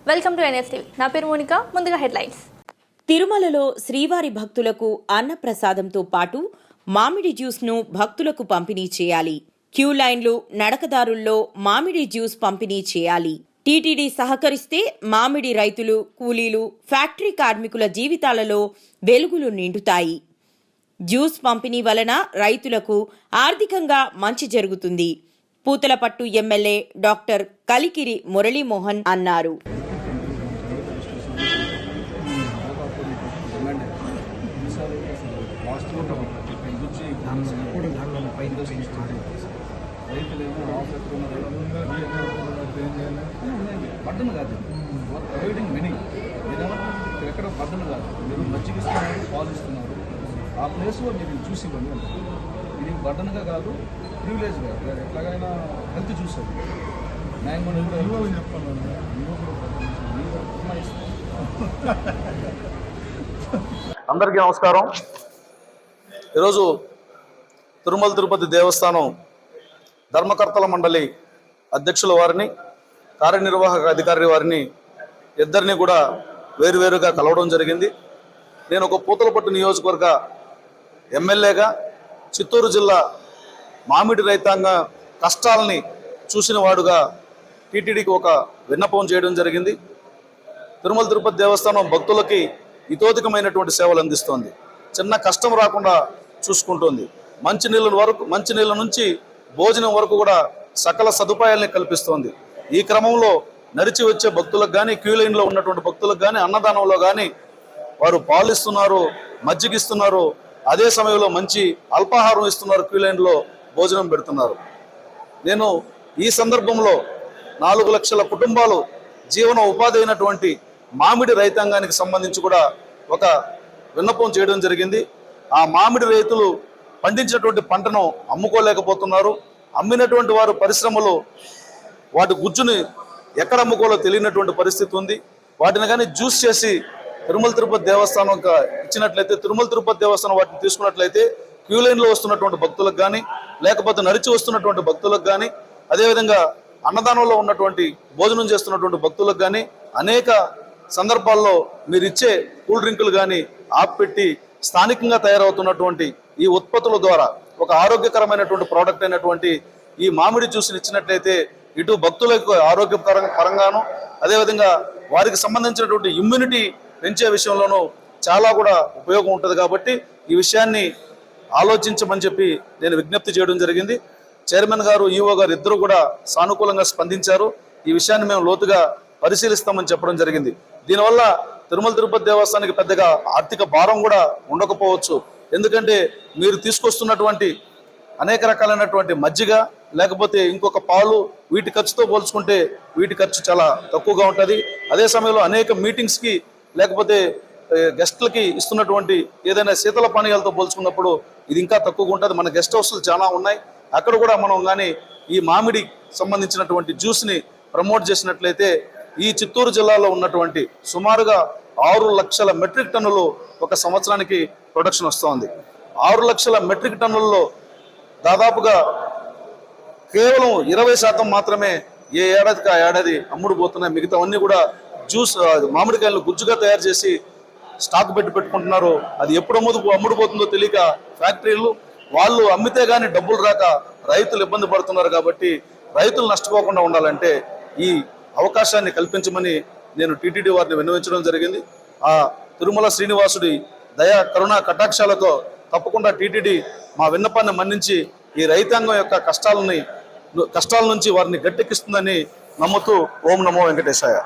Welcome to NS TV. నా పేరు Monica. ముందుగా హెడ్లైన్స్. తిరుమలలో శ్రీవారి భక్తులకు అన్నప్రసాదంతో పాటు మామిడి జ్యూస్ను భక్తులకు పంపిణీ చేయాలి. క్యూ లైన్లు, నడకదారుల్లో మామిడి జ్యూస్ పంపిణీ చేయాలి. టీటీడీ సహకరిస్తే మామిడి రైతులు, కూలీలు, ఫ్యాక్టరీ కార్మికుల జీవితాలలో వెలుగులు నిండుతాయి. జ్యూస్ పంపిణీ వలన రైతులకు ఆర్థికంగా మంచి జరుగుతుంది. పూతలపట్టు ఎమ్మెల్యే డాక్టర్ కలికిరి మురళీమోహన్ అన్నారు. బడ్డను కాదు, ప్రొవైడింగ్ మెనీ. ఎక్కడ బడ్డను కాదు, మీరు మజ్జిగిస్తున్నారు, పాలు ఇస్తున్నారు, ఆ ప్లేస్లో మీరు చూసి ఇవ్వండి అంటే ఇది బడ్డనుగా కాదు, ప్రివిలేజ్ కాదు, ఎట్లాగైనా హెల్త్ చూసారు. మ్యాంగో చెప్పాను. అందరికీ నమస్కారం. ఈరోజు తిరుమల తిరుపతి దేవస్థానం ధర్మకర్తల మండలి అధ్యక్షుల వారిని, కార్యనిర్వాహక అధికారి వారిని ఇద్దరిని కూడా వేరువేరుగా కలవడం జరిగింది. నేను ఒక పూతలపట్టు నియోజకవర్గ ఎమ్మెల్యేగా చిత్తూరు జిల్లా మామిడి రైతాంగ కష్టాలని చూసిన వాడుగా టీటీడీకి ఒక విన్నపం చేయడం జరిగింది. తిరుమల తిరుపతి దేవస్థానం భక్తులకి ఇతోధికమైనటువంటి సేవలు అందిస్తోంది. చిన్న కష్టం రాకుండా చూసుకుంటుంది. మంచినీళ్ళ నుంచి భోజనం వరకు కూడా సకల సదుపాయాలని కల్పిస్తోంది. ఈ క్రమంలో నడిచి వచ్చే భక్తులకు కానీ, క్యూ లైన్లో ఉన్నటువంటి భక్తులకు కానీ, అన్నదానంలో కానీ వారు పాలు ఇస్తున్నారు, మజ్జిగిస్తున్నారు, అదే సమయంలో మంచి అల్పాహారం ఇస్తున్నారు, క్యూ లైన్లో భోజనం పెడుతున్నారు. నేను ఈ సందర్భంలో 4 లక్షల కుటుంబాలు జీవన ఉపాధి అయినటువంటి మామిడి రైతాంగానికి సంబంధించి కూడా ఒక విన్నపం చేయడం జరిగింది. ఆ మామిడి రైతులు పండించినటువంటి పంటను అమ్ముకోలేకపోతున్నారు. అమ్మినటువంటి వారు పరిశ్రమలు వాటి గుజ్జుని ఎక్కడ అమ్ముకోలో తెలియనటువంటి పరిస్థితి ఉంది. వాటిని కానీ జ్యూస్ చేసి తిరుమల తిరుపతి దేవస్థానం ఇచ్చినట్లయితే, తిరుమల తిరుపతి దేవస్థానం వాటిని తీసుకున్నట్లయితే క్యూ లైన్లో వస్తున్నటువంటి భక్తులకు కానీ, లేకపోతే నడిచి వస్తున్నటువంటి భక్తులకు కానీ, అదేవిధంగా అన్నదానంలో ఉన్నటువంటి భోజనం చేస్తున్నటువంటి భక్తులకు కానీ అనేక సందర్భాల్లో మీరు ఇచ్చే కూల్ డ్రింకులు కానీ ఆపిపెట్టి స్థానికంగా తయారవుతున్నటువంటి ఈ ఉత్పత్తుల ద్వారా ఒక ఆరోగ్యకరమైనటువంటి ప్రోడక్ట్ అయినటువంటి ఈ మామిడి జ్యూస్ని ఇచ్చినట్లయితే ఇటు భక్తులకు పరంగాను, అదేవిధంగా వారికి సంబంధించినటువంటి ఇమ్యూనిటీ పెంచే విషయంలోనూ చాలా కూడా ఉపయోగం ఉంటుంది. కాబట్టి ఈ విషయాన్ని ఆలోచించమని చెప్పి నేను విజ్ఞప్తి చేయడం జరిగింది. చైర్మన్ గారు, ఈఓ గారు ఇద్దరు కూడా సానుకూలంగా స్పందించారు. ఈ విషయాన్ని మేము లోతుగా పరిశీలిస్తామని చెప్పడం జరిగింది. దీనివల్ల తిరుమల తిరుపతి దేవస్థానానికి పెద్దగా ఆర్థిక భారం కూడా ఉండకపోవచ్చు. ఎందుకంటే మీరు తీసుకొస్తున్నటువంటి అనేక రకాలైనటువంటి మజ్జిగ, లేకపోతే ఇంకొక పాలు, వీటి ఖర్చుతో పోల్చుకుంటే వీటి ఖర్చు చాలా తక్కువగా ఉంటుంది. అదే సమయంలో అనేక మీటింగ్స్కి లేకపోతే గెస్ట్లకి ఇస్తున్నటువంటి ఏదైనా శీతల పానీయాలతో పోల్చుకున్నప్పుడు ఇది ఇంకా తక్కువగా ఉంటుంది. మన గెస్ట్ హౌస్లు చాలా ఉన్నాయి. అక్కడ కూడా మనం కానీ ఈ మామిడి సంబంధించినటువంటి జ్యూస్ని ప్రమోట్ చేసినట్లయితే ఈ చిత్తూరు జిల్లాలో ఉన్నటువంటి సుమారుగా 6 లక్షల మెట్రిక్ టన్నులు ఒక సంవత్సరానికి ప్రొడక్షన్ వస్తుంది. 6 లక్షల మెట్రిక్ టన్నుల్లో దాదాపుగా కేవలం 20% మాత్రమే ఏ ఏడాదికి ఆ ఏడాది అమ్ముడుపోతున్నాయి. మిగతావన్నీ కూడా జ్యూస్, మామిడికాయలను గుజ్జుగా తయారు చేసి స్టాక్ పెట్టుకుంటున్నారు. అది ఎప్పుడు అమ్ముడుపోతుందో తెలియక ఫ్యాక్టరీలు వాళ్ళు అమ్మితే కానీ డబ్బులు రాక రైతులు ఇబ్బంది పడుతున్నారు. కాబట్టి రైతులు నష్టపోకుండా ఉండాలంటే ఈ అవకాశాన్ని కల్పించమని నేను టీటీడీ వారిని విన్నవించడం జరిగింది. ఆ తిరుమల శ్రీనివాసుడి దయా కరుణా కటాక్షాలతో తప్పకుండా టీటీడీ మా విన్నపాన్ని మన్నించి ఈ రైతాంగం యొక్క కష్టాల నుంచి వారిని గట్టెక్కిస్తుందని నమ్ముతూ ఓం నమో వెంకటేశాయ.